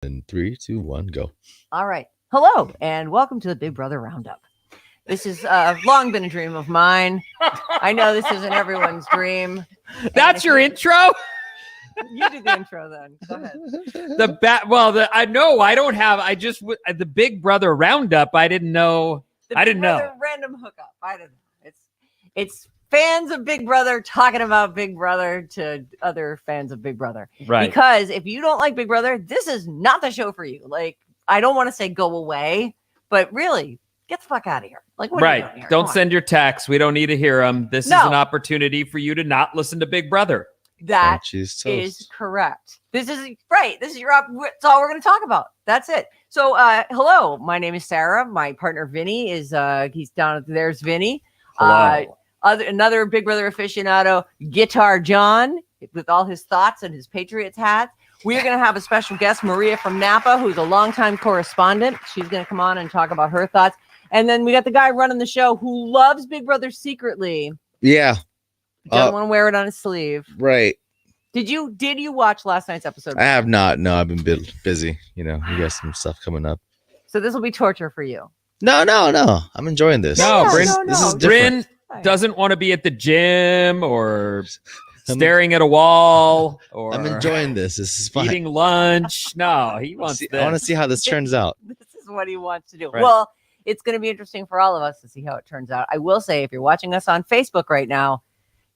In 3, 2, 1, go. All right. Hello, and welcome to the Big Brother Roundup. This has long been a dream of mine. I know this isn't everyone's dream. That's your intro? You do the intro then. Go ahead. I know I don't have. I just the Big Brother Roundup. I didn't know. I didn't know. Random hookup. I don't know. It's fans of Big Brother talking about Big Brother to other fans of Big Brother. Right. Because if you don't like Big Brother, this is not the show for you. Like, I don't want to say go away, but really, get the fuck out of here. Like, what are you doing here? Don't send your texts. We don't need to hear them. This is an opportunity for you to not listen to Big Brother. That is correct. This is right. This is it's all we're going to talk about. That's it. So, hello, my name is Sarah. My partner Vinnie is he's down there's Vinnie. Hello. Another Big Brother aficionado, Guitar John, with all his thoughts and his Patriots hat. We're going to have a special guest, Maria from Napa, who's a longtime correspondent. She's going to come on and talk about her thoughts. And then we got the guy running the show who loves Big Brother secretly. Yeah. Doesn't want to wear it on his sleeve. Right. Did you watch last night's episode? I have not. No, I've been busy. You know, you got some stuff coming up. So this will be torture for you. No. I'm enjoying this. No, Bryn, this is different. Bryn doesn't want to be at the gym or staring at a wall or I'm enjoying this. This is fun. Eating lunch. No, he wants this. I want to see how this turns out. This is what he wants to do. Right. Well, it's going to be interesting for all of us to see how it turns out. I will say, if you're watching us on Facebook right now,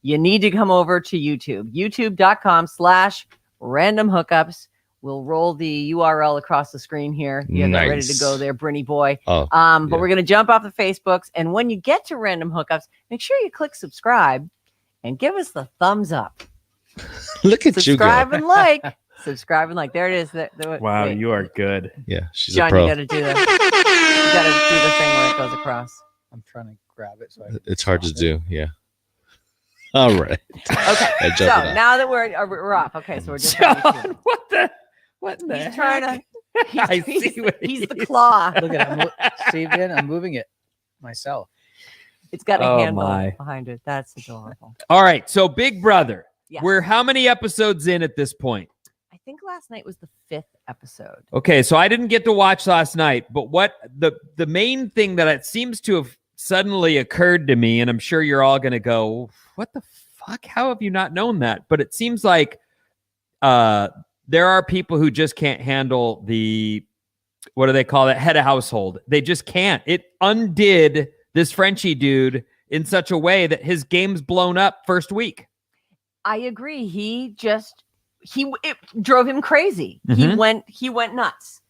you need to come over to YouTube, youtube.com/random hookups. We'll roll the URL across the screen here. You get ready to go there, Brinny boy. But we're going to jump off the Facebooks. And when you get to Random Hookups, make sure you click subscribe and give us the thumbs up. Look at subscribe and like. Subscribe and like. There it is. Wow, you are good. Yeah, she's John, a pro. you got to do this. You got to do the thing where it goes across. I'm trying to grab it. So it's hard to do. Yeah. All right. Okay. So now that we're off. Okay, so we're just John, what the he's heck? trying to. He's the Look claw. at it. See, Ben, I'm moving it myself. It's got a Oh, handle my. behind it. That's adorable. All right, so Big Brother. Yes. We're how many episodes in at this point? I think last night was the 5th episode. Okay, so I didn't get to watch last night, but what the main thing that it seems to have suddenly occurred to me, and I'm sure you're all going to go, what the fuck? How have you not known that? But it seems like there are people who just can't handle the, what do they call it? Head of household. They just can't. It undid this Frenchie dude in such a way that his game's blown up first week. I agree. It drove him crazy. Mhm. He went nuts.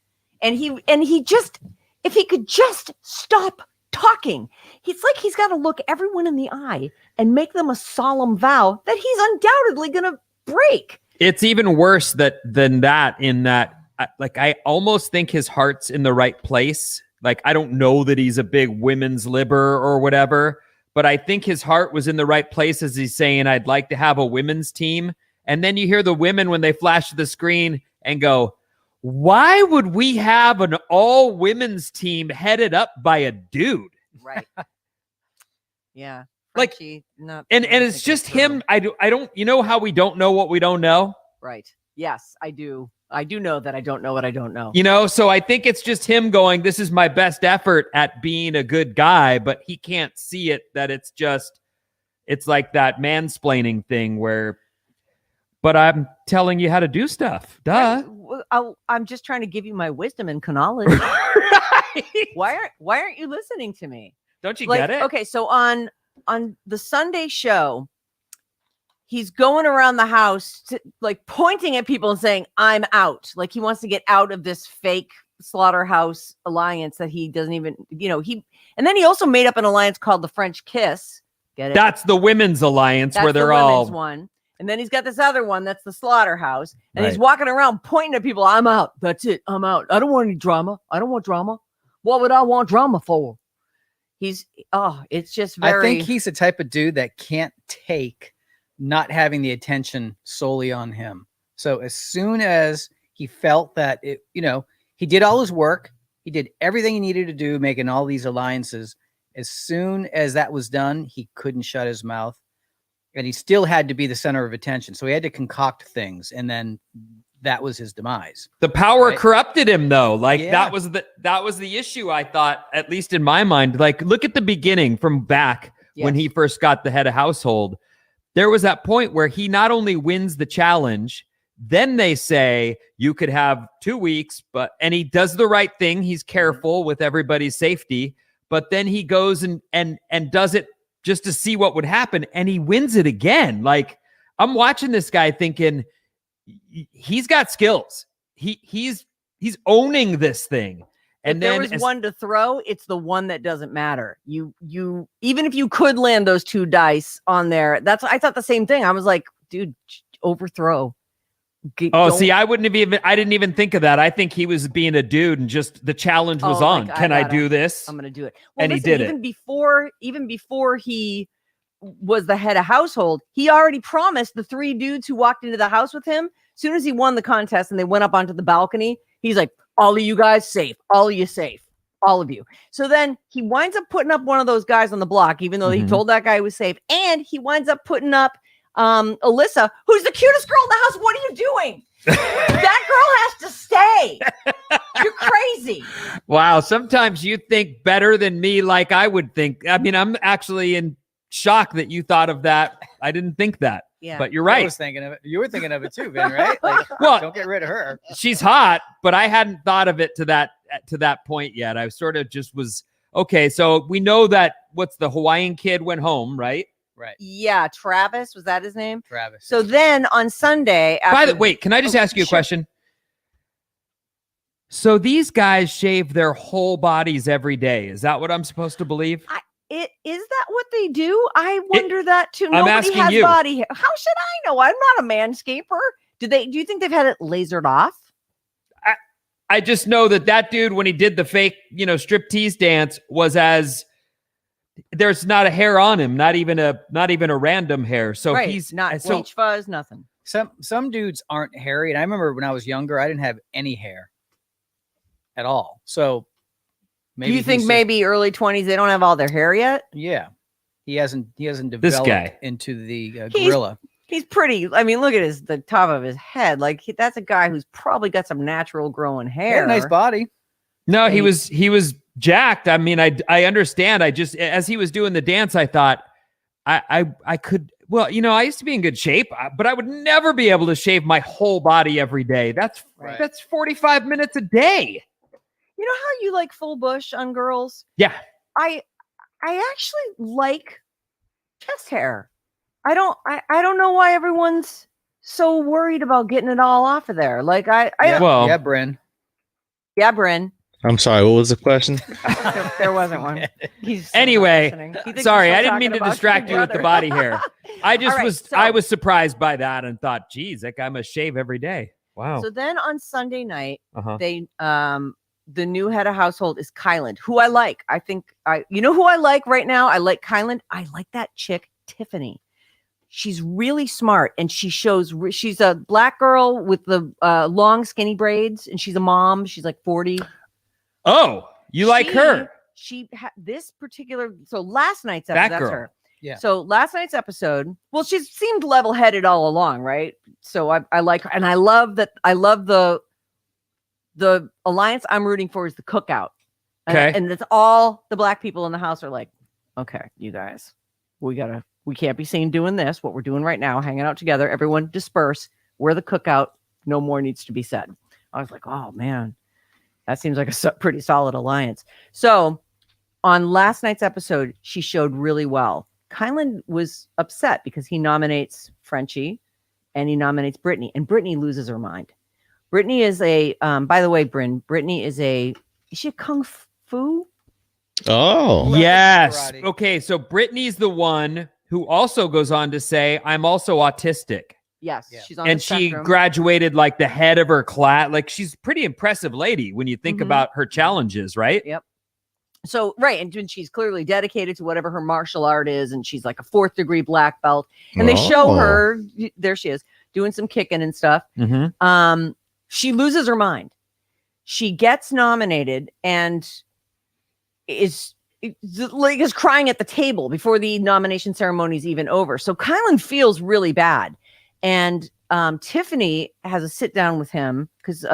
And he just, if he could just stop talking, it's like he's got to look everyone in the eye and make them a solemn vow that he's undoubtedly going to break. It's even worse than that in that, I almost think his heart's in the right place. Like, I don't know that he's a big women's libber or whatever, but I think his heart was in the right place as he's saying, I'd like to have a women's team. And then you hear the women when they flash to the screen and go, why would we have an all women's team headed up by a dude? Right. Yeah. Like, Frenchie, not and it's just him. I don't, you know how we don't know what we don't know? Right. Yes, I do. I do know that I don't know what I don't know. You know, so I think it's just him going, this is my best effort at being a good guy, but he can't see it, that it's like that mansplaining thing where, but I'm telling you how to do stuff. Duh. I'm just trying to give you my wisdom and knowledge. Right. Why aren't you listening to me? Don't you get it? Okay, so on the Sunday show, he's going around the house pointing at people and saying, I'm out. Like, he wants to get out of this fake slaughterhouse alliance that he doesn't even, and then he also made up an alliance called the French Kiss. Get it? That's the women's alliance where they're all one. And then he's got this other one that's the slaughterhouse. And he's Right. walking around pointing at people. I'm out. That's it. I'm out. I don't want any drama. I don't want drama. What would I want drama for? It's just very. I think he's the type of dude that can't take not having the attention solely on him. So as soon as he felt that he did all his work, he did everything he needed to do, making all these alliances. As soon as that was done, he couldn't shut his mouth, and he still had to be the center of attention. So he had to concoct things, and then that was his demise. The power Right. corrupted him, though. Like Yeah. that was the issue. I thought, at least in my mind. Like, look at the beginning from back when Yes. he first got the head of household. There was that point where he not only wins the challenge, then they say you could have 2 weeks, and he does the right thing. He's careful with everybody's safety, but then he goes and does it just to see what would happen, and he wins it again. Like, I'm watching this guy thinking he's got skills. He's owning this thing. And if then there was one to throw, it's the one that doesn't matter. You even if you could land those 2 dice on there, I thought the same thing. I was like, dude, overthrow. See, I didn't even think of that. I think he was being a dude and just the challenge was on. Like, Can I do this? I'm gonna do it. And he did even before he was the head of household, he already promised the 3 dudes who walked into the house with him. As soon as he won the contest and they went up onto the balcony, he's like, all of you guys safe, all of you safe, all of you. So then he winds up putting up one of those guys on the block, even though he told that guy he was safe. And he winds up putting up Alyssa, who's the cutest girl in the house. What are you doing? That girl has to stay. You're crazy. Wow. Sometimes you think better than me, like I would think. I mean, I'm actually in shock that you thought of that. I didn't think that. Yeah. But you're I right. was thinking of it. You were thinking of it too, Vin, right? Like, Well, don't get rid of her. she's hot, but I hadn't thought of it to that point yet. I sort of just was okay. So we know that what's the Hawaiian kid went home, right? Right. Yeah, Travis, was that his name? Travis. So then on Sunday, Wait, can I just ask you a question? So these guys shave their whole bodies every day. Is that what I'm supposed to believe? Is that what they do? I wonder that too. Nobody asking has you. body hair. How should I know? I'm not a manscaper. Do you think they've had it lasered off? I just know that dude, when he did the fake, striptease dance, there's not a hair on him, not even a random hair. So right. he's not so bleach fuzz, nothing. Some dudes aren't hairy, and I remember when I was younger, I didn't have any hair at all. So maybe Do you think maybe early 20s they don't have all their hair yet? Yeah, he hasn't developed This guy. into the gorilla. He's pretty. I mean, look at the top of his head. Like that's a guy who's probably got some natural growing He had hair. a nice body. No, he was jacked. I mean, I understand. I just, as he was doing the dance, I thought I could. Well, I used to be in good shape, but I would never be able to shave my whole body every day. That's 45 minutes a day. You know how you like full bush on girls? Yeah. I actually like chest hair. I don't know why everyone's so worried about getting it all off of there. Like Yeah, Bryn. Yeah, Bryn. I'm sorry. What was the question? There wasn't one. Anyway, sorry, I didn't mean to distract you with the body hair. I just I was surprised by that and thought, geez, that guy must shave every day. Wow. So then on Sunday night, they the new head of household is Kyland, who I like. I think you know who I like right now? I like Kyland. I like that chick, Tiffany. She's really smart, and she's a black girl with the long skinny braids, and she's a mom. She's like 40. Oh, you like her? She this particular. So last night's episode, that's her. Yeah. So last night's episode, well, she seemed level-headed all along, right? So I like her, and I love that. I love the alliance I'm rooting for is the cookout. Okay. And it's all the black people in the house are like, okay, you guys, we can't be seen doing this, what we're doing right now, hanging out together. Everyone disperse. We're the cookout. No more needs to be said. I was like, oh man, that seems like a pretty solid alliance. So on last night's episode, she showed really well. Kyland was upset because he nominates Frenchie and he nominates Brittany, and Brittany loses her mind. Brittany is by the way, Brittany is she a kung fu? Oh, Yes. Karate. Okay, so Brittany's the one who also goes on to say, I'm also autistic. Yes, Yeah. she's on And the she spectrum. graduated like the head of her class. Like she's a pretty impressive lady when you think Mhm. about her challenges, right? Yep. So, right. And she's clearly dedicated to whatever her martial art is. And she's like a 4th degree black belt. And they show Oh. her, there she is, doing some kicking and stuff. Mm-hmm. She loses her mind. She gets nominated and is crying at the table before the nomination ceremony is even over. So Kyland feels really bad. And Tiffany has a sit down with him because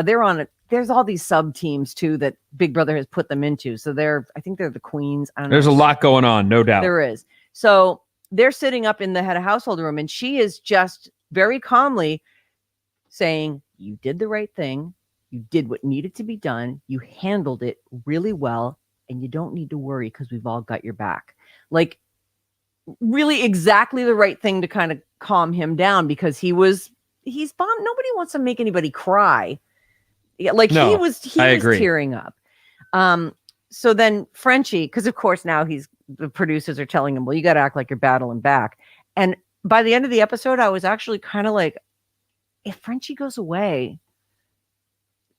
there's all these sub teams too that Big Brother has put them into. So I think they're the queens. I don't There's know. a lot going on, no doubt. There is. So they're sitting up in the head of household room, and she is just very calmly saying, you did the right thing. You did what needed to be done. You handled it really well, and you don't need to worry because we've all got your back. Like, really exactly the right thing to kind of calm him down, because he's bombed. Nobody wants to make anybody cry. Yeah, like No, he was agree. tearing up. So then Frenchie, because of course now the producers are telling him, well, you got to act like you're battling back. And by the end of the episode, I was actually kind of like, if Frenchie goes away,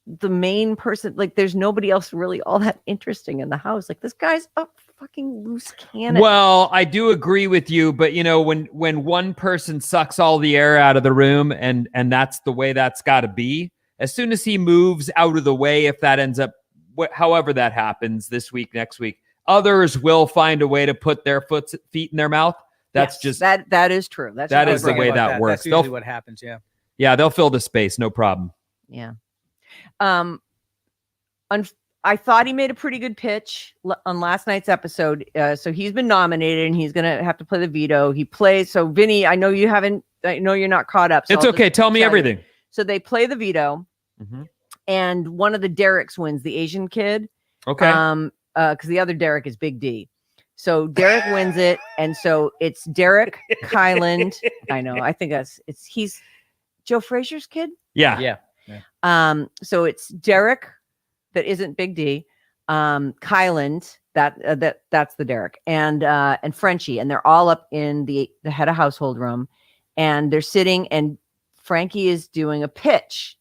the main person, like there's nobody else really all that interesting in the house. Like this guy's a fucking loose cannon. Well, I do agree with you, but when one person sucks all the air out of the room, and that's the way that's got to be. As soon as he moves out of the way, if that ends up, however that happens this week, next week, others will find a way to put their feet in their mouth. That's yes, just that is true. That is the way that works. That's usually what happens. Yeah. Yeah, they'll fill the space, no problem. Yeah. I thought he made a pretty good pitch on last night's episode. So he's been nominated, and he's gonna have to play the veto. He plays. So Vinny, I know you're not caught up. So It's okay. Tell me everything. So they play the veto, Mhm. and one of the Derek's wins, the Asian kid. Okay. Because the other Derek is Big D. So Derek wins it, and so it's Derek Kyland. I know. I think he's Joe Frazier's kid. Yeah. So it's Derek that isn't Big D, Kyland, that's the Derek, and Frenchie, and they're all up in the head of household room, and they're sitting, and Frankie is doing a pitch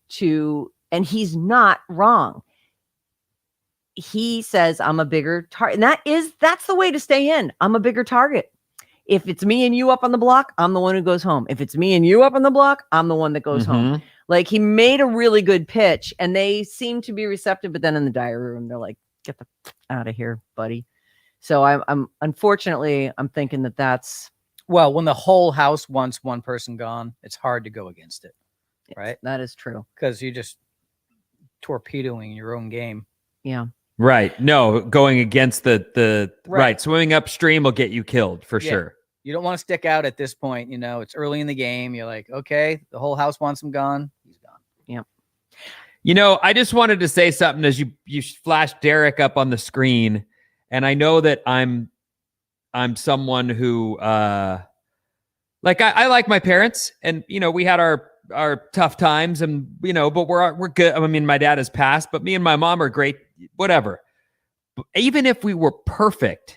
and he's not wrong. He says, I'm a bigger target. And that's the way to stay in. I'm a bigger target. If it's me and you up on the block, I'm the one who goes home. If it's me and you up on the block, I'm the one that goes home. Like, he made a really good pitch, and they seem to be receptive, but then in the diary room, they're like, get the out of here, buddy. So I'm unfortunately, I'm thinking that's. Well, when the whole house wants one person gone, it's hard to go against it. Right. That is true. Because you're just torpedoing your own game. Yeah. Right. No, going against the right. Swimming upstream will get you killed for sure. You don't want to stick out at this point. It's early in the game. You're like, okay, the whole house wants him gone. He's gone. Yep. I just wanted to say something as you flashed Derek up on the screen. And I know that I'm someone who, I like my parents, and, we had our tough times, and, but we're good. I mean, my dad has passed, but me and my mom are great, whatever. But even if we were perfect,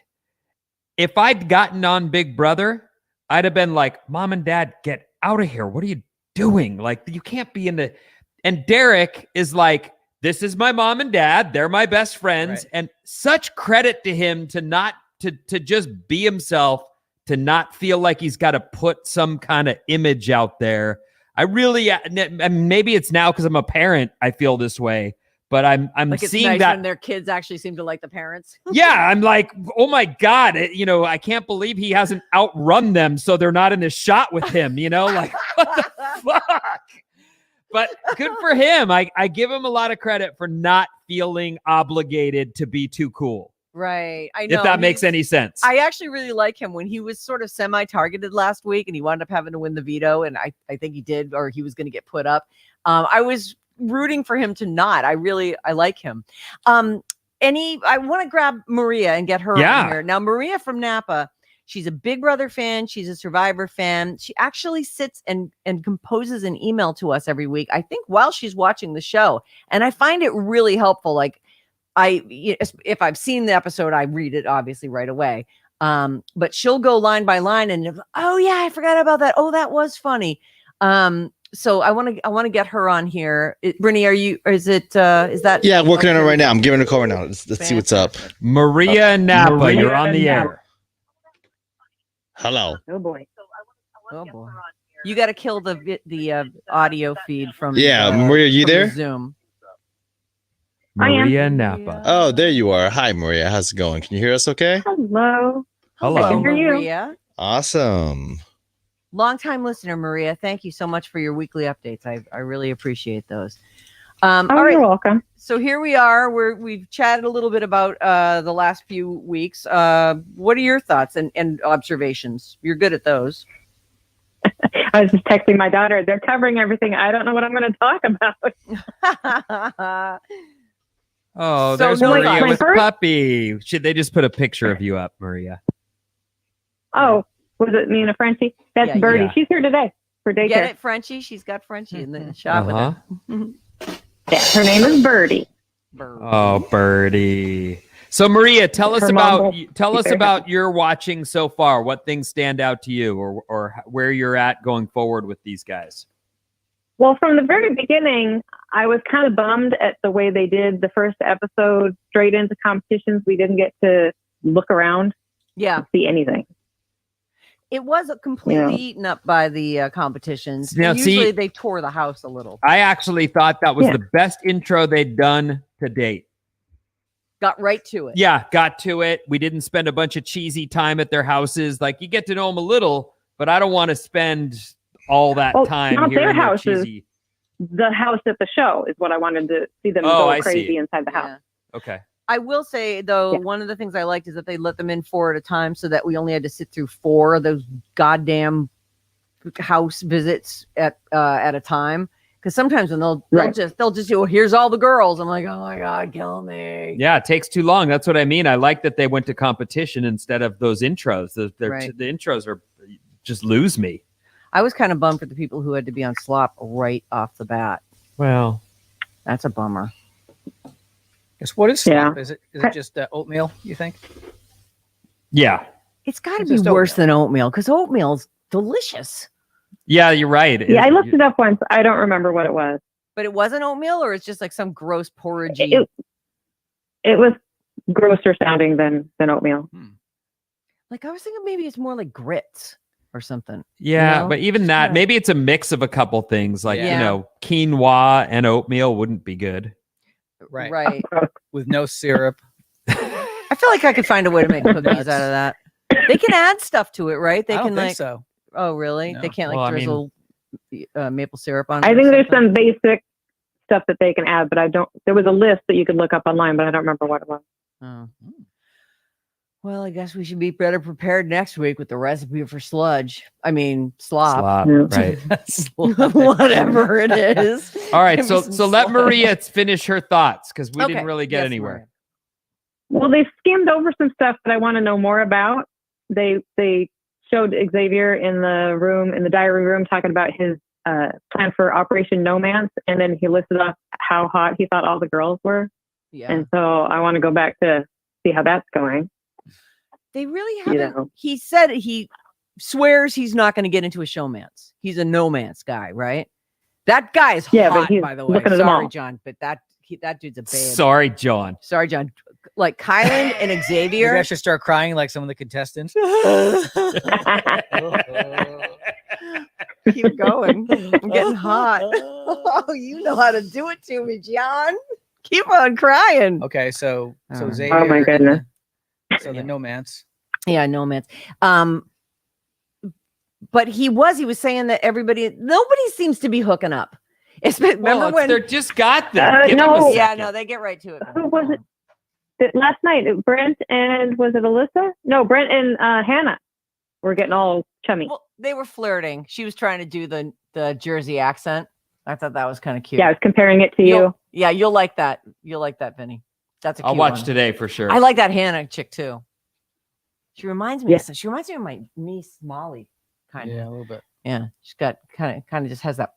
if I'd gotten on Big Brother, I'd have been like, Mom and Dad, get out of here. What are you doing? Like, you can't be in the, and Derek is like, this is my mom and dad. They're my best friends. Right. And such credit to him to not, to just be himself, to not feel like he's got to put some kind of image out there. I really, and maybe it's now because I'm a parent, I feel this way, but I'm like, it's seeing nice that when their kids actually seem to like the parents. Yeah, I'm like, oh my God, I can't believe he hasn't outrun them, so they're not in this shot with him, like, what the fuck? But good for him. I give him a lot of credit for not feeling obligated to be too cool. Right. I know. If that makes any sense. I actually really like him when he was sort of semi-targeted last week, and he wound up having to win the veto, and I think he did, or he was going to get put up. I was rooting for him to not. I like him. I want to grab Maria and get her on here. Now, Maria from Napa, she's a Big Brother fan. She's a Survivor fan. She actually sits and composes an email to us every week, I think, while she's watching the show. And I find it really helpful. Like, if I've seen the episode, I read it obviously right away. But she'll go line by line and, oh yeah, I forgot about that. Oh, that was funny. So I want to get her on here. Brittany, is that? Yeah, working on it right now. I'm giving her a call right now. Let's see what's up. Maria Napa, you're on the air. Hello. Oh boy. Oh boy. You got to kill the audio feed from. Yeah, Maria, you there? Zoom. Maria Napa. Oh, there you are. Hi, Maria. How's it going? Can you hear us okay? Hello. Hello. I can hear you. Maria. Awesome. Long-time listener, Maria. Thank you so much for your weekly updates. I really appreciate those. Oh, All right. you're welcome. So here we are. We've chatted a little bit about the last few weeks. What are your thoughts and observations? You're good at those. I was just texting my daughter. They're covering everything. I don't know what I'm going to talk about. Oh, So there's no, Maria my with first- puppy. Should they just put a picture of you up, Maria? Oh, was it me and a Frenchie? That's Yeah, Birdie. yeah. She's here today for daycare. Get it, Frenchie? She's got Frenchie in the shot with her. Yeah, her name is Birdie. Oh, Birdie. So Maria, tell us Her mom about will tell be us very about your watching so far. What things stand out to you, or where you're at going forward with these guys? Well, from the very beginning, I was kind of bummed at the way they did the first episode straight into competitions. We didn't get to look around Yeah, and see anything. it was completely Yeah. eaten up by the competitions. Now, And see- usually they tore the house a little. I actually thought that was Yeah. the best intro they'd done to date. Got right to it. Yeah, got to it. We didn't spend a bunch of cheesy time at their houses. Like, you get to know them a little, but I don't want to spend all that Oh, time not their hearing their houses. cheesy. The house at the show is what I wanted to see them Oh, go I crazy see. inside the house. Yeah. Okay. I will say though, Yeah. one of the things I liked is that they let them in 4 at a time, so that we only had to sit through 4 of those goddamn house visits at a time. Because sometimes when they'll Right. just do, oh, here's all the girls. I'm like, oh my god, kill me. Yeah, it takes too long. That's what I mean. I like that they went to competition instead of those intros. Right. The intros are just lose me. I was kind of bummed for the people who had to be on slop right off the bat. Well, That's a bummer. Guess what is Yeah. slop? Is it just oatmeal? You think? yeah. It's got to It's be just worse oatmeal. than oatmeal because oatmeal's delicious. Yeah, you're right. Yeah, I looked it up once. I don't remember what it was. But it wasn't oatmeal, or it's just like some gross porridgey. It was grosser sounding than oatmeal. Like I was thinking maybe it's more like grits or something. Yeah, You know? but even that, Yeah. maybe it's a mix of a couple things. Like, Yeah. quinoa and oatmeal wouldn't be good. Right. Right. With no syrup. I feel like I could find a way to make cookies out of that. They can add stuff to it, right? They I don't can think like. so. Oh, really? No. They can't like Well, I mean- drizzle maple syrup on it. I or think there's something? some basic stuff that they can add, but I don't. There was a list that you could look up online, but I don't remember what it was. Oh. Well, I guess we should be better prepared next week with the recipe for sludge. I mean, slop. Yeah. Right. Whatever it is. All right. Give So me some so let sludge. Maria finish her thoughts because we Okay. didn't really get Yes, anywhere. Well, they skimmed over some stuff that I want to know more about. They showed Xavier in the diary room, talking about his plan for Operation No Man's, and then he listed off how hot he thought all the girls were. Yeah. And so I want to go back to see how that's going. They really You haven't. know. He said he swears he's not going to get into a showmance. He's a no-man's guy, right? That guy is Yeah, but hot, he's by the way. looking at them Sorry, all. John, but that dude's a babe. Sorry, John. Sorry, John. Like Kylan and Maybe I Xavier. should start crying like some of the contestants. Keep going. I'm getting hot. Oh, you know how to do it to me, John. Keep on crying. Okay, so Oh. Xavier. Oh, my and goodness. So Yeah. the nomance. Yeah, no man. But he was saying that nobody seems to be hooking up. Remember when? they just got there. Give them no. a Yeah, second. no, they get right to it. Who was it? Last night, Brent and was it Alyssa? No, Brent and Hannah were getting all chummy. Well, they were flirting. She was trying to do the Jersey accent. I thought that was kind of cute. Yeah, I was comparing it to you. You'll like that. You'll like that, Vinny. That's a cute I'll watch one. today for sure. I like that Hannah chick too. She reminds me. Yeah. She reminds me of my niece Molly. Kind of. Yeah, a little bit. Yeah. She's got kind of just has that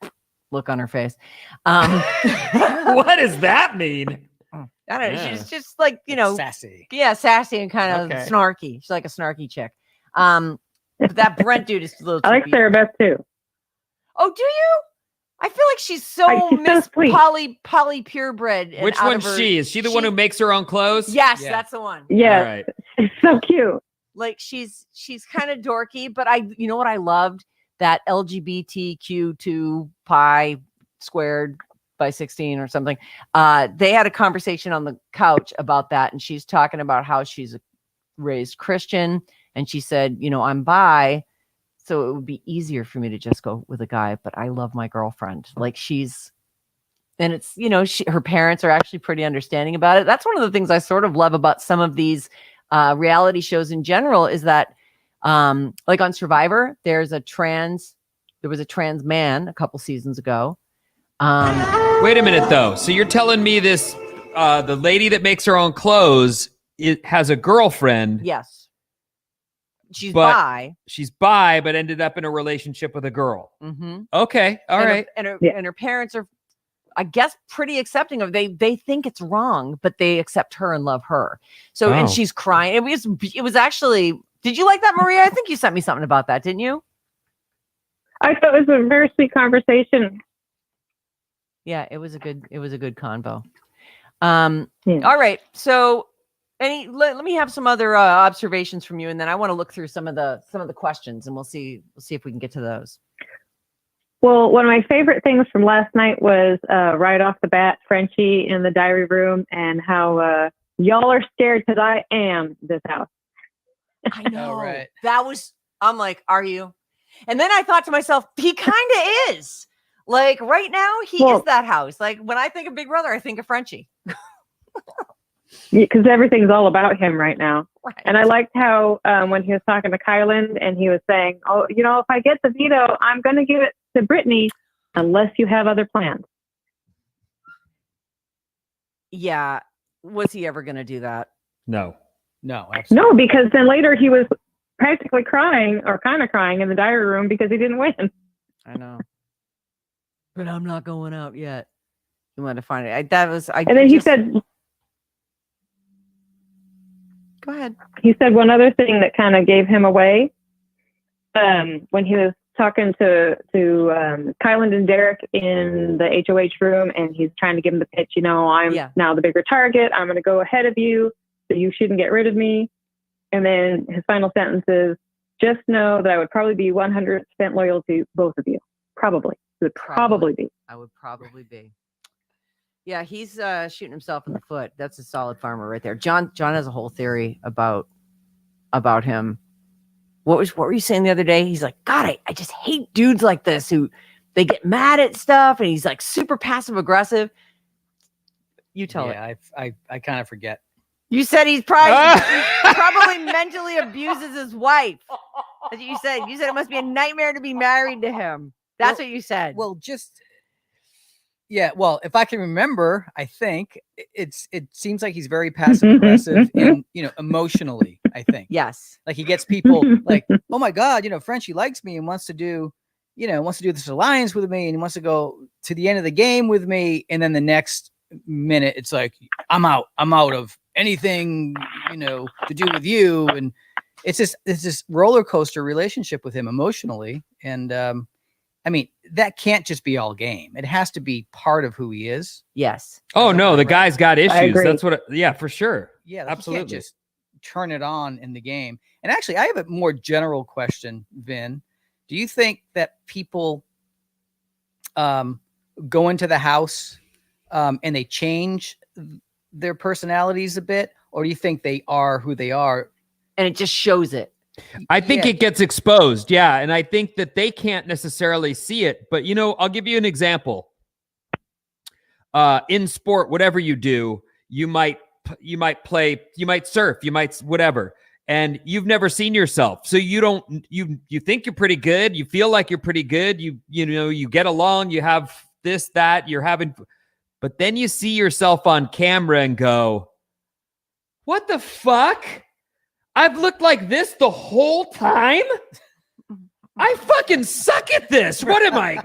look on her face. What does that mean? I don't know. Yeah. She's just like, Sassy. yeah, sassy and kind of Okay. snarky. She's like a snarky chick. But that Brent dude is a little I too like beefy. Sarah Beth too. Oh, do you? I feel like she's so She's so Miss sweet. Polly purebred. and Which out one's of her- she? Is she the one who makes her own clothes? Yes, Yeah. that's the one. Yeah, All right. it's so cute. Like she's kind of dorky, but you know what I loved? That LGBTQ2 pi squared by 16 or something. They had a conversation on the couch about that, and she's talking about how she's raised Christian, and she said, I'm bi, So it would be easier for me to just go with a guy, but I love my girlfriend. Like and it's, her parents are actually pretty understanding about it. That's one of the things I sort of love about some of these reality shows in general is that, like on Survivor, there was a trans man a couple seasons ago. Wait a minute, though. So you're telling me this, the lady that makes her own clothes has a girlfriend. Yes. She's bi. She's bi, but ended up in a relationship with a girl. Mm-hmm. Okay. All right. And her parents are, I guess, pretty accepting of they think it's wrong, but they accept her and love her. So, and she's crying. It was actually, did you like that, Maria? I think you sent me something about that, didn't you? I thought it was a very sweet conversation. Yeah, it was a good convo. Yeah. All right. So let me have some other observations from you, and then I want to look through some of the questions, and we'll see if we can get to those. Well, one of my favorite things from last night was right off the bat, Frenchie in the diary room, and how y'all are scared because I am this house. I know. Oh, right. I'm like, are you? And then I thought to myself, he kind of is. Like right now, he is that house. Like when I think of Big Brother, I think of Frenchie. Because everything's all about him right now. Right. And I liked how when he was talking to Kylan and he was saying, oh, if I get the veto, I'm going to give it to Brittany unless you have other plans. Yeah. Was he ever going to do that? No. Absolutely. No, because then later he was practically crying or kind of crying in the diary room because he didn't win. I know. But I'm not going out yet. You want to find it. He said, go ahead. He said one other thing that kind of gave him away. When he was talking to Kylan and Derek in the HOH room, and he's trying to give him the pitch, I'm now the bigger target. I'm going to go ahead of you, so you shouldn't get rid of me. And then his final sentence is, just know that I would probably be 100% loyal to both of you. Probably. It would probably be. I would probably be. Yeah, he's shooting himself in the foot. That's a solid farmer right there. John has a whole theory about him. What were you saying the other day? He's like, God, I just hate dudes like this who they get mad at stuff, and he's like super passive aggressive. You tell it. I kind of forget. You said he probably mentally abuses his wife. That's what you said. You said it must be a nightmare to be married to him. That's what you said. Well, if I can remember, I think it seems like he's very passive aggressive and, emotionally, I think. Yes. Like he gets people like, oh my God, Frenchie likes me and wants to do this alliance with me and wants to go to the end of the game with me. And then the next minute it's like, I'm out of anything, to do with you. And it's this roller coaster relationship with him emotionally. And, that can't just be all game. It has to be part of who he is. Yes. Oh no, the guy's got issues. That's what. For sure. Yeah, absolutely. You can't just turn it on in the game. And actually, I have a more general question, Vin. Do you think that people go into the house and they change their personalities a bit, or do you think they are who they are, and it just shows it? I think it gets exposed. Yeah. And I think that they can't necessarily see it, but I'll give you an example. In sport, whatever you do, you might play, you might surf, you might whatever, and you've never seen yourself. So you think you're pretty good. You feel like you're pretty good. You get along, you have this, that but then you see yourself on camera and go, what the fuck? I've looked like this the whole time. I fucking suck at this. What am I?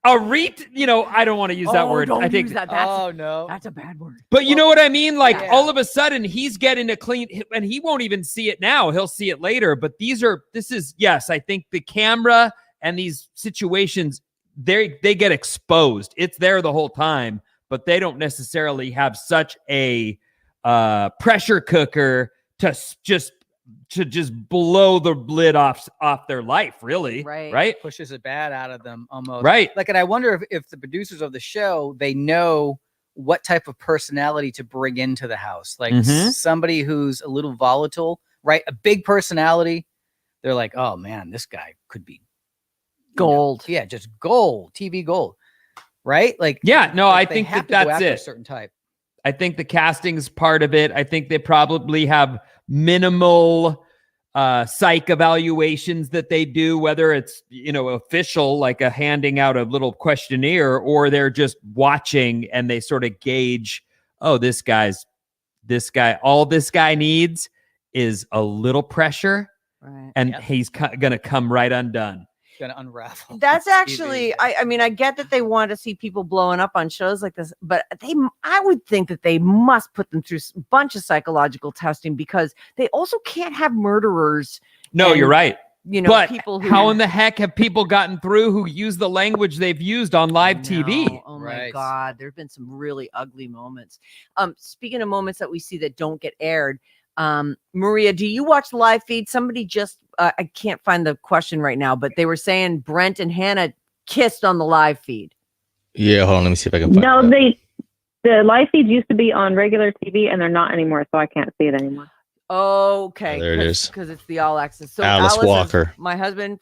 I don't want to use that word. Don't I think use that. That's a bad word. But you know what I mean? Like all of a sudden he's getting a clean, and he won't even see it now. He'll see it later. But yes, I think the camera and these situations, they get exposed. It's there the whole time, but they don't necessarily have such a pressure cooker to just blow the lid off their life, really. Right. Pushes it bad out of them almost. Right. Like, and I wonder if the producers of the show, they know what type of personality to bring into the house. Like somebody who's a little volatile, right? A big personality, they're like, oh man, this guy could be Gold. Yeah, just gold, TV gold, right? Like, Yeah, no, like I they think have that to go that's after it. a certain type. I think the casting's part of it. I think they probably have minimal psych evaluations that they do, whether it's, official, like a handing out a little questionnaire, or they're just watching and they sort of gauge, oh, this guy, all this guy needs is a little pressure, Right. and Yep. he's going to come right undone. Gonna unravel. That's TV. actually, I mean, I get that they want to see people blowing up on shows like this, but I would think that they must put them through a bunch of psychological testing, because they also can't have murderers. No, And, you're right. But people who, how in the heck have people gotten through who use the language they've used on live I TV? know. Oh my Right. God. There've been some really ugly moments. Speaking of moments that we see that don't get aired, Maria, do you watch the live feed? Somebody just, I can't find the question right now, but they were saying Brent and Hannah kissed on the live feed. Yeah, hold on. Let me see if I can find No, that. the live feeds used to be on regular TV, and they're not anymore, so I can't see it anymore. Okay. Oh, there it is. Because it's the all access. So Alice is- Walker. my husband,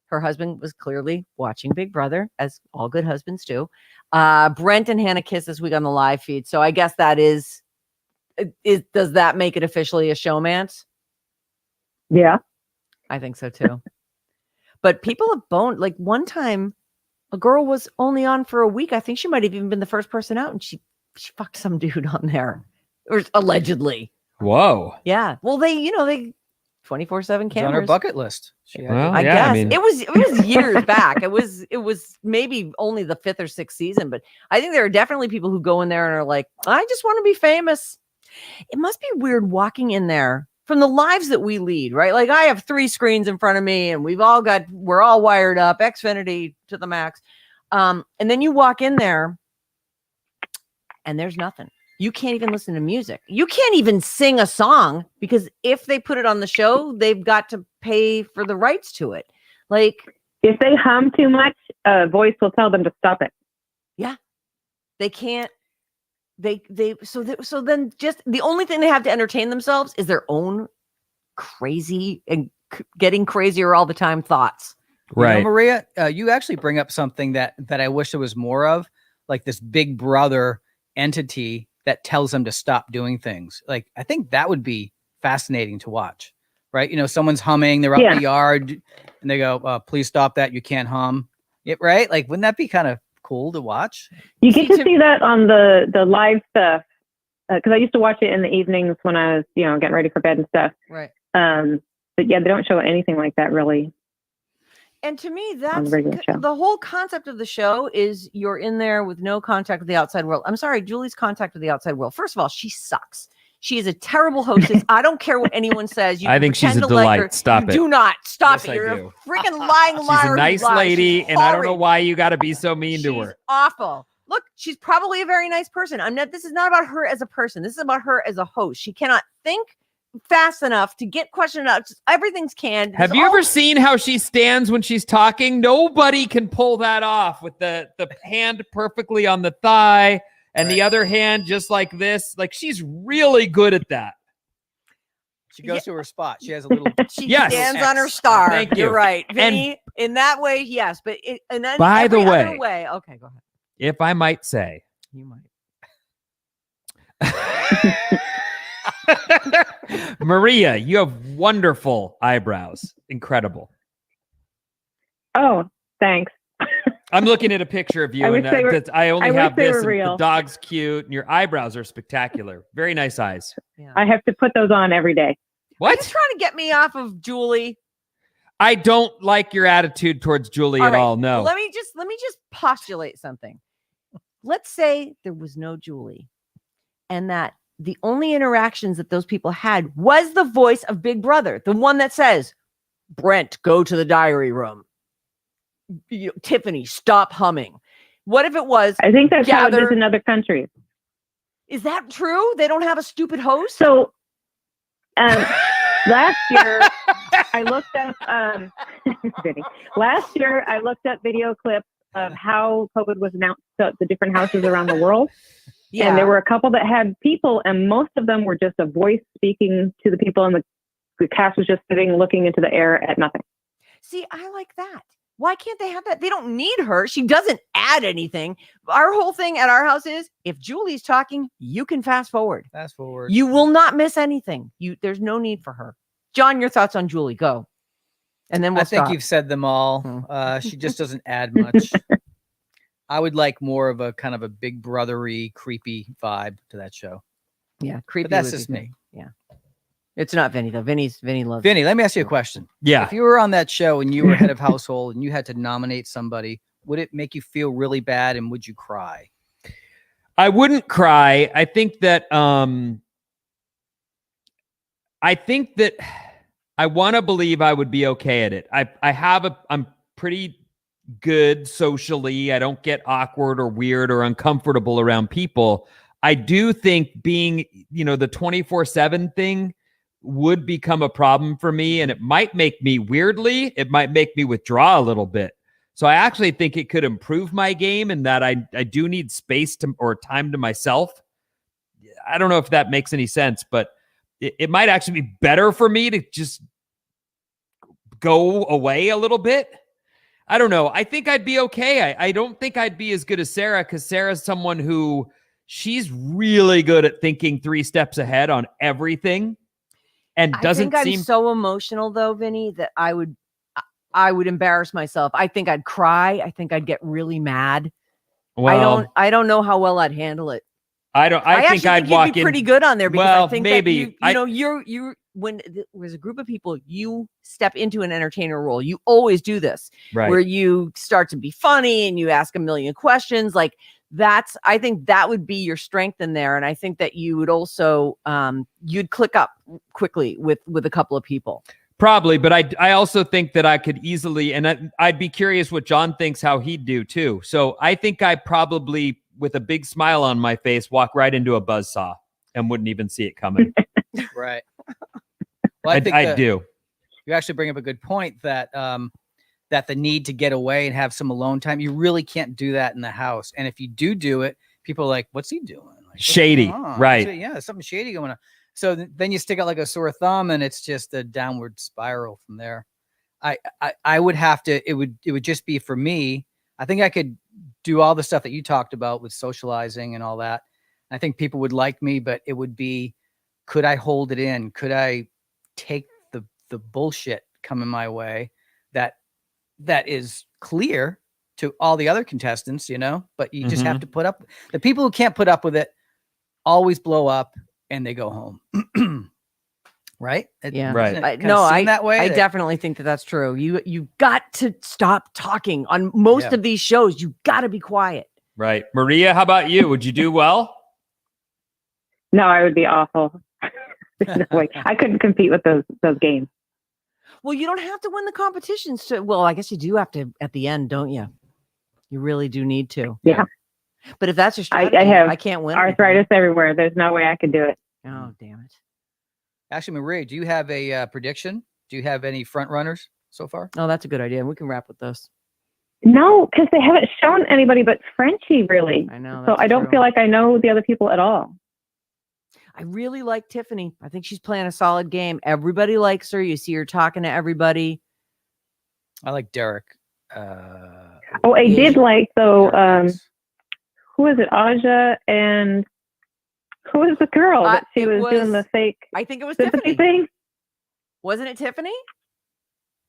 her husband was clearly watching Big Brother, as all good husbands do. Brent and Hannah kissed this week on the live feed. So I guess that is does that make it officially a showmance? Yeah. I think so too. But people have boned. Like one time, a girl was only on for a week. I think she might have even been the first person out, and she fucked some dude on there, or allegedly. Whoa. Yeah. Well, they 24/7 It's on her cameras. bucket list. She had Well, I yeah, guess I mean- it was years back. It was maybe only the 5th or 6th season, but I think there are definitely people who go in there and are like, I just want to be famous. It must be weird walking in there from the lives that we lead, right? Like I have 3 screens in front of me, and we're all wired up, Xfinity to the max. And then you walk in there, and there's nothing. You can't even listen to music. You can't even sing a song, because if they put it on the show, they've got to pay for the rights to it. Like If they hum too much, a voice will tell them to stop it. they can't. So then just the only thing they have to entertain themselves is their own crazy and getting crazier all the time thoughts. You know, Right. Maria, you actually bring up something that I wish there was more of, like this Big Brother entity that tells them to stop doing things. Like, I think that would be fascinating to watch, right? Someone's humming, they're out in the yard, and they go, please stop that. You can't hum. Yeah, right? Like, wouldn't that be kind of cool to watch? You get to see that on the live stuff, because I used to watch it in the evenings when I was, getting ready for bed and stuff. Right. But yeah, they don't show anything like that really. And to me, On that's the regular show. the whole concept of the show is you're in there with no contact with the outside world. I'm sorry, Julie's contact with the outside world. First of all, she sucks. She is a terrible hostess. I don't care what anyone says. You I can think she's a pretend to like her. delight. Stop You it. Do not stop Yes, it. I You're do. a freaking lying liar. She's a who nice lies. lady, She's and I don't know horrid. why you got to be so mean to She's her. awful. Look, she's probably a very nice person. This is not about her as a person. This is about her as a host. She cannot think fast enough to get questioned out. Everything's canned. Have you ever seen how she stands when she's talking? Nobody can pull that off with the hand perfectly on the thigh and the other hand just like this. Like, she's really good at that. She goes to her spot. She has a little. She Yes. stands on her X. star. Thank You're you. right, And- Vinny. In that way, yes, but and then By the every other way- way. Okay, go ahead. If I might say. You might. Maria, you have wonderful eyebrows. Incredible. Oh, thanks. I'm looking at a picture of you, I wish and they were- I only I wish have they this. were And the real. dog's cute, and your eyebrows are spectacular. Very nice eyes. Yeah. I have to put those on every day. Are you What? trying to get me off of Julie? I don't like your attitude towards Julie at right. all. No. Let me just postulate something. Let's say there was no Julie, and that the only interactions that those people had was the voice of Big Brother, the one that says, "Brent, go to the diary room. Tiffany, stop humming." What if it was? I think that's how it Gather- is in other countries. Is that true? They don't have a stupid host. So last year I looked up Vinny. Last year I looked up video clips of how COVID was announced to the different houses around the world. yeah, And there were a couple that had people, and most of them were just a voice speaking to the people in the the cast was just sitting, looking into the air at nothing. See, I like that. Why can't they have that? They don't need her. She doesn't add anything. Our whole thing at our house is if Julie's talking, you can fast forward. Fast forward. You will not miss anything. There's no need for her. John, your thoughts on Julie? Go. And then we'll I think stop. you've said them all. She just doesn't add much. I would like more of a kind of a big brothery, creepy vibe to that show. Yeah, creepy. But that's would be just good. me. Yeah. It's not Vinny though. Vinny loves Vinny, let me ask you a question. Yeah. If you were on that show and you were head of household and you had to nominate somebody, would it make you feel really bad and would you cry? I wouldn't cry. I think that I want to believe I would be okay at it. I'm pretty good socially. I don't get awkward or weird or uncomfortable around people. I do think being, the 24/7 thing would become a problem for me, and it might make me it might make me withdraw a little bit. So I actually think it could improve my game in that I do need space or time to myself. I don't know if that makes any sense, but it might actually be better for me to just go away a little bit. I don't know. I think I'd be okay. I don't think I'd be as good as Sarah, because Sarah's someone who she's really good at thinking 3 steps ahead on everything. And doesn't I think seem I'm so emotional though, Vinny, that I would embarrass myself. I think I'd cry. I think I'd get really mad. well. I don't know how well I'd handle it. I think actually I'd you'd walk be in pretty good on there because Well, I think maybe. that you're when there's a group of people, you step into an entertainer role. You always do this, right. where you start to be funny and you ask a million questions. Like I think that would be your strength in there, and I think that you would also you'd click up quickly with a couple of people. Probably, but I also think that I could easily, and I'd be curious what John thinks how he'd do too. So I think I probably, with a big smile on my face, walk right into a buzzsaw and wouldn't even see it coming. Right. Well, I do. You actually bring up a good point that that the need to get away and have some alone time, you really can't do that in the house. And if you do it, people are like, what's he doing? Like, what's Shady, going on? right. Yeah, something shady going on. So then you stick out like a sore thumb and it's just a downward spiral from there. I would have to, it would just be for me. I think I could do all the stuff that you talked about with socializing and all that. I think people would like me, but it would be, could I hold it in? Could I take the bullshit coming my way that is clear to all the other contestants, but you just have to put up. The people who can't put up with it always blow up and they go home. Right? Yeah. Right. That way. I definitely think that that's true. You got to stop talking on most of these shows. You got to be quiet. Right. Maria, how about you? Would you do well? No, I would be awful. There's no way. I couldn't compete with those games. Well, you don't have to win the competition. So, well, I guess you do have to at the end, don't you? You really do need to. Yeah. But if that's your strategy, I have I can't win. arthritis everywhere. There's no way I could do it. Oh, damn it. Actually, Maria, do you have a prediction? Do you have any front runners so far? Oh, that's a good idea. We can wrap with this. No, because they haven't shown anybody but Frenchie, really. I know. So I don't feel like I know the other people at all. I really like Tiffany. I think she's playing a solid game. Everybody likes her. You see her talking to everybody. I like Derek. I did like, though, who is it? Aja, and who was the girl that she was doing the fake? I think it was sympathy Tiffany. thing? Wasn't it Tiffany?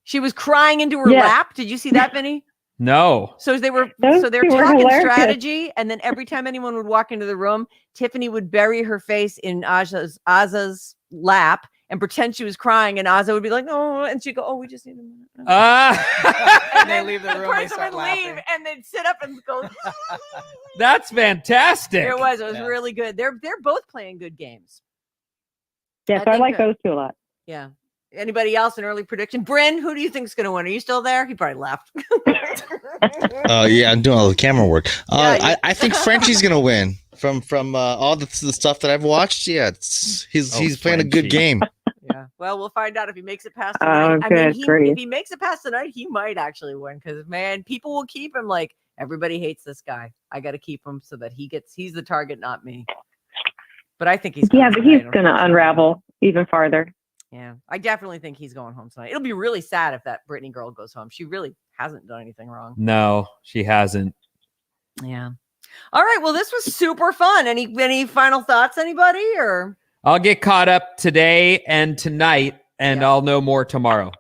She was crying into her lap. Did you see that, Vinny? No. So they were talking hilarious. strategy, and then every time anyone would walk into the room, Tiffany would bury her face in Aza's lap and pretend she was crying, and Aza would be like, "Oh," and she'd go, "Oh, we just need a minute." And they leave the room. They start laughing. and they'd sit up and go. That's fantastic. It was really good. They're both playing good games. Yeah, so I like those two a lot. Yeah. Anybody else? An early prediction? Bryn, who do you think is going to win? Are you still there? He probably left. Yeah, I'm doing all the camera work. Yeah, I think Frenchie's gonna win from all the stuff that I've watched. Yeah, he's playing a good game. Yeah. Well, we'll find out if he makes it past tonight. If he makes it past tonight, he might actually win because, man, people will keep him. Like, everybody hates this guy. I got to keep him so that he's the target, not me. But I think he's but he's going to unravel even farther. Yeah, I definitely think he's going home tonight. It'll be really sad if that Brittany girl goes home. She really hasn't done anything wrong. No, she hasn't. Yeah. All right. Well, this was super fun. Any final thoughts, anybody? Or I'll get caught up today and tonight, and I'll know more tomorrow.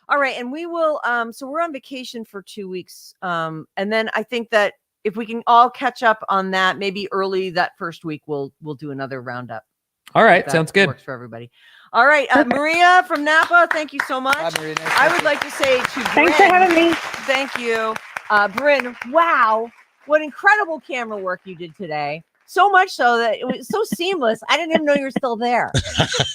All right, and we will. So we're on vacation for 2 weeks, and then I think that if we can all catch up on that, maybe early that first week, we'll do another roundup. All right, That sounds good. Works for everybody. All right, Maria from Napa, thank you so much. Bye, Maria. Nice I to would meet like to say to Bryn, Thanks for having me. thank you, Bryn. Wow, what incredible camera work you did today. So much so that it was so seamless. I didn't even know you were still there.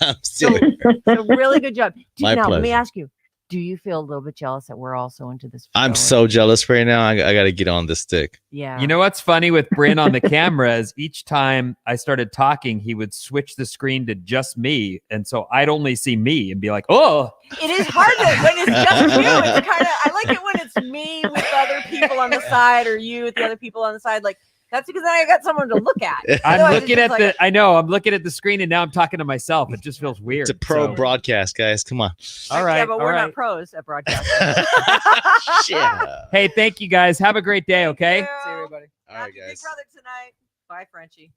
I'm still here. So really good job. My Now, let me pleasure. ask you, do you feel a little bit jealous that we're all so into this? I'm show? so jealous right now. I got to get on this stick. Yeah. You know what's funny with Bryn on the camera is each time I started talking, he would switch the screen to just me. And so I'd only see me and be like, oh. It is hard when it's just you. It's kind of, I like it when it's me with other people on the side or you with the other people on the side. Like, that's because then I got someone to look at. I'm Otherwise, looking it's at just I'm looking at the screen and now I'm talking to myself. It just feels weird. It's a pro So- broadcast, guys. Come on. All right. Yeah, but all we're right. not pros at broadcasting. Yeah. Hey, thank you guys. Have a great day, okay? See you, everybody. All right, Happy Big guys. Brother tonight. Bye, Frenchie.